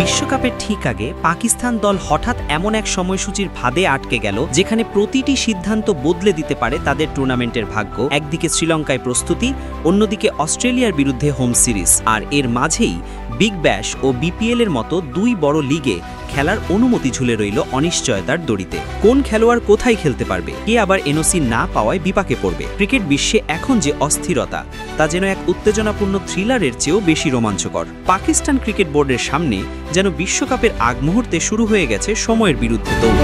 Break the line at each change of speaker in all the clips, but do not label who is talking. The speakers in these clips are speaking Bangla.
বিশ্বকাপের ঠিক আগে পাকিস্তান দল হঠাৎ এমন এক সময়সূচির ফাঁদে আটকে গেল যেখানে প্রতিটি সিদ্ধান্ত বদলে দিতে পারে তাদের টুর্নামেন্টের ভাগ্য। একদিকে শ্রীলঙ্কায় প্রস্তুতি, অন্যদিকে অস্ট্রেলিয়ার বিরুদ্ধে হোম সিরিজ, আর এর মাঝেই বিগ ব্যাশ ও বিপিএল এর মতো দুই বড় লিগে খেলার অনুমতি ঝুলে রইল অনিশ্চয়তার দড়িতে। কোন খেলোয়াড় কোথায় খেলতে পারবে, কে আবার এনওসি না পাওয়ায় বিপাকে পড়বে। ক্রিকেট বিশ্বে এখন যে অস্থিরতা, তা যেন এক উত্তেজনাপূর্ণ থ্রিলারের চেয়েও বেশি রোমাঞ্চকর। পাকিস্তান ক্রিকেট বোর্ডের সামনে যেন বিশ্বকাপের আগ মুহূর্তে শুরু হয়ে গেছে সময়ের বিরুদ্ধে দৌড়।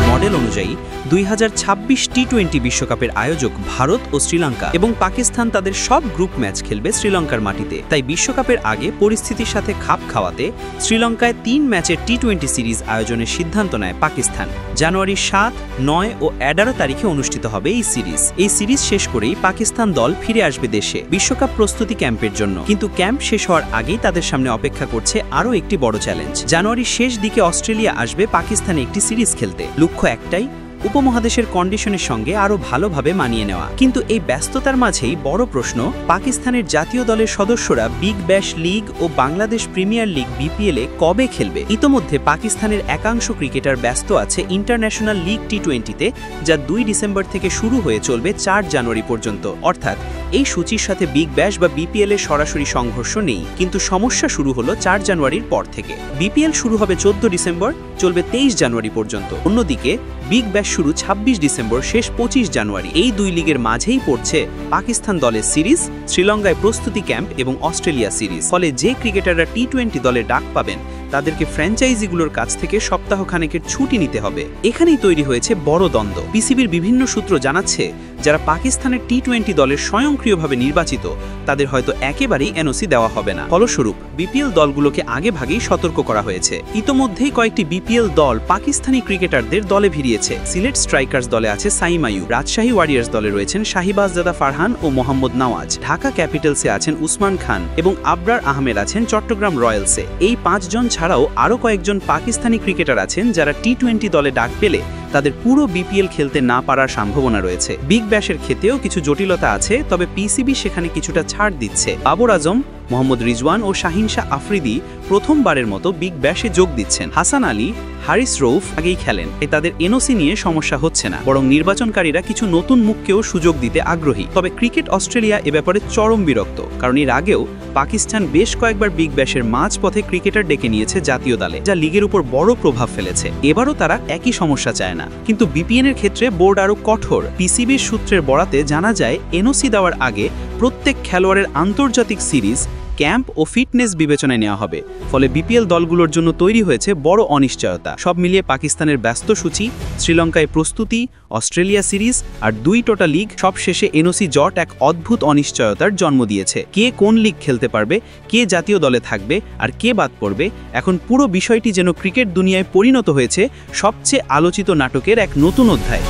মডেল অনুযায়ী 2026 টি-20 বিশ্বকাপের আয়োজক ভারত ও শ্রীলঙ্কা এবং পাকিস্তান তাদের সব গ্রুপ ম্যাচ খেলবে শ্রীলঙ্কার মাটিতে। তাই বিশ্বকাপের আগে পরিস্থিতির সাথে খাপ খাওয়াতে শ্রীলঙ্কায় 3 ম্যাচের টি-20 সিরিজ আয়োজনের সিদ্ধান্ত নেয় পাকিস্তান। জানুয়ারি 7, 9 ও 11 তারিখে অনুষ্ঠিত হবে এই সিরিজ। এই সিরিজ শেষ করেই পাকিস্তান দল ফিরে আসবে দেশে বিশ্বকাপ প্রস্তুতি ক্যাম্পের জন্য। কিন্তু ক্যাম্প শেষ হওয়ার আগেই তাদের সামনে অপেক্ষা করছে আরও একটি বড় চ্যালেঞ্জ। জানুয়ারির শেষ দিকে অস্ট্রেলিয়া আসবে পাকিস্তানে একটি সিরিজ খেলতে। লক্ষ্য একটাই, উপমহাদেশের কন্ডিশনের সঙ্গে আরও ভালোভাবে মানিয়ে নেওয়া। কিন্তু এই ব্যস্ততার মাঝেই বড় প্রশ্ন, পাকিস্তানের জাতীয় দলের সদস্যরা বিগ ব্যাশ লিগ ও বাংলাদেশ প্রিমিয়ার লিগ বিপিএলে কবে খেলবে? ইতোমধ্যে পাকিস্তানের একাংশ ক্রিকেটার ব্যস্ত আছে ইন্টারন্যাশনাল লিগ টি-20তে, যা 2 ডিসেম্বর থেকে শুরু হয়ে চলবে 4 জানুয়ারি পর্যন্ত। অর্থাৎ এই সূচির সাথে বিগ ব্যাশ বা বিপিএল এর সরাসরি সংঘর্ষ নেই। কিন্তু সমস্যা শুরু হলো 4 জানুয়ারির পর থেকে। বিপিএল শুরু হবে 14 ডিসেম্বর, চলবে 23 জানুয়ারি পর্যন্ত। অন্যদিকে বিগ ব্যাশ শুরু 26 ডিসেম্বর, শেষ 25 জানুয়ারি। এই দুই লিগের মাঝেই পড়ছে পাকিস্তান দলের সিরিজ, শ্রীলঙ্কায় প্রস্তুতি ক্যাম্প এবং অস্ট্রেলিয়া সিরিজ। ফলে যে ক্রিকেটাররা টি-20 দলে ডাক পাবেন তাদেরকে ফ্র্যাঞ্চাইজিগুলোর কাছ থেকে সপ্তাহখানেকের ছুটি নিতে হবে। এখানেই তৈরি হয়েছে বড় দ্বন্দ্ব। পিসিবির বিভিন্ন সূত্র জানাচ্ছে, যারা পাকিস্তানের টি-20 দলের স্বয়ংক্রিয়ভাবে নির্বাচিত তাদের হয়তো একেবারেই এনওসি দেওয়া হবে না। ফলস্বরূপ বিপিএল দলগুলোকে আগেভাগেই সতর্ক করা হয়েছে। ইতোমধ্যেই কয়েকটি বিপিএল দল পাকিস্তানি ক্রিকেটারদের দলে ভিড়িয়েছে। সিলেট স্ট্রাইকার্স দলে আছে সাইম আইয়ুব, রাজশাহী ওয়ারিয়ার্স দলে রয়েছেন শাহিবাজজাদা ফারহান ও মোহাম্মদ নওয়াজ, ঢাকা ক্যাপিটালসে আছেন উসমান খান এবং আবরার আহমেদ আছেন চট্টগ্রাম রয়্যালসে। এই 5 জন ছাড়াও আরও কয়েকজন পাকিস্তানি ক্রিকেটার আছেন যারা টি-20 দলে ডাক পেলে তাদের পুরো বিপিএল খেলতে না পারার সম্ভাবনা রয়েছে। বিগ ব্যাশের ক্ষেত্রেও কিছু জটিলতা আছে, তবে পিসিবি সেখানে কিছুটা ছাড় দিচ্ছে। বাবর আজম, মোহাম্মদ রিজওয়ান ও শাহিন শাহ আফ্রিদি প্রথমবারের মতো বিগ ব্যাশে যোগ দিচ্ছেন। হাসান আলী, হারিস রৌফ আগেই খেলেন, তাদের এনওসি নিয়ে সমস্যা হচ্ছে না, বরং নির্বাচনকারীরা কিছু নতুন মুখকেও সুযোগ দিতে আগ্রহী। তবে ক্রিকেট অস্ট্রেলিয়া এ ব্যাপারে চরম বিরক্ত, কারণ এর আগেও পাকিস্তান বেশ কয়েকবার বিগ ব্যাশের মাঝপথে ক্রিকেটার ডেকে নিয়েছে জাতীয় দলে, যা লিগের উপর বড় প্রভাব ফেলেছে। এবারও তারা একই সমস্যা চায় না। কিন্তু বিপিএল এর ক্ষেত্রে বোর্ড আরও কঠোর। পিসিবির সূত্রের বরাতে জানা যায়, এনওসি দেওয়ার আগে প্রত্যেক খেলোয়াড়ের আন্তর্জাতিক সিরিজ, ক্যাম্প ও ফিটনেস বিবেচনায় নেওয়া হবে। ফলে বিপিএল দলগুলোর জন্য তৈরি হয়েছে বড় অনিশ্চয়তা। সব মিলিয়ে পাকিস্তানের ব্যস্ত সূচি, শ্রীলঙ্কায় প্রস্তুতি, অস্ট্রেলিয়া সিরিজ আর 2 টোটা লিগ, সব শেষে এনওসি জট এক অদ্ভুত অনিশ্চয়তার জন্ম দিয়েছে। কে কোন লিগ খেলতে পারবে, কে জাতীয় দলে থাকবে আর কে বাদ পড়বে, এখন পুরো বিষয়টি যেন ক্রিকেট দুনিয়ায় পরিণত হয়েছে সবচেয়ে আলোচিত নাটকের এক নতুন অধ্যায়।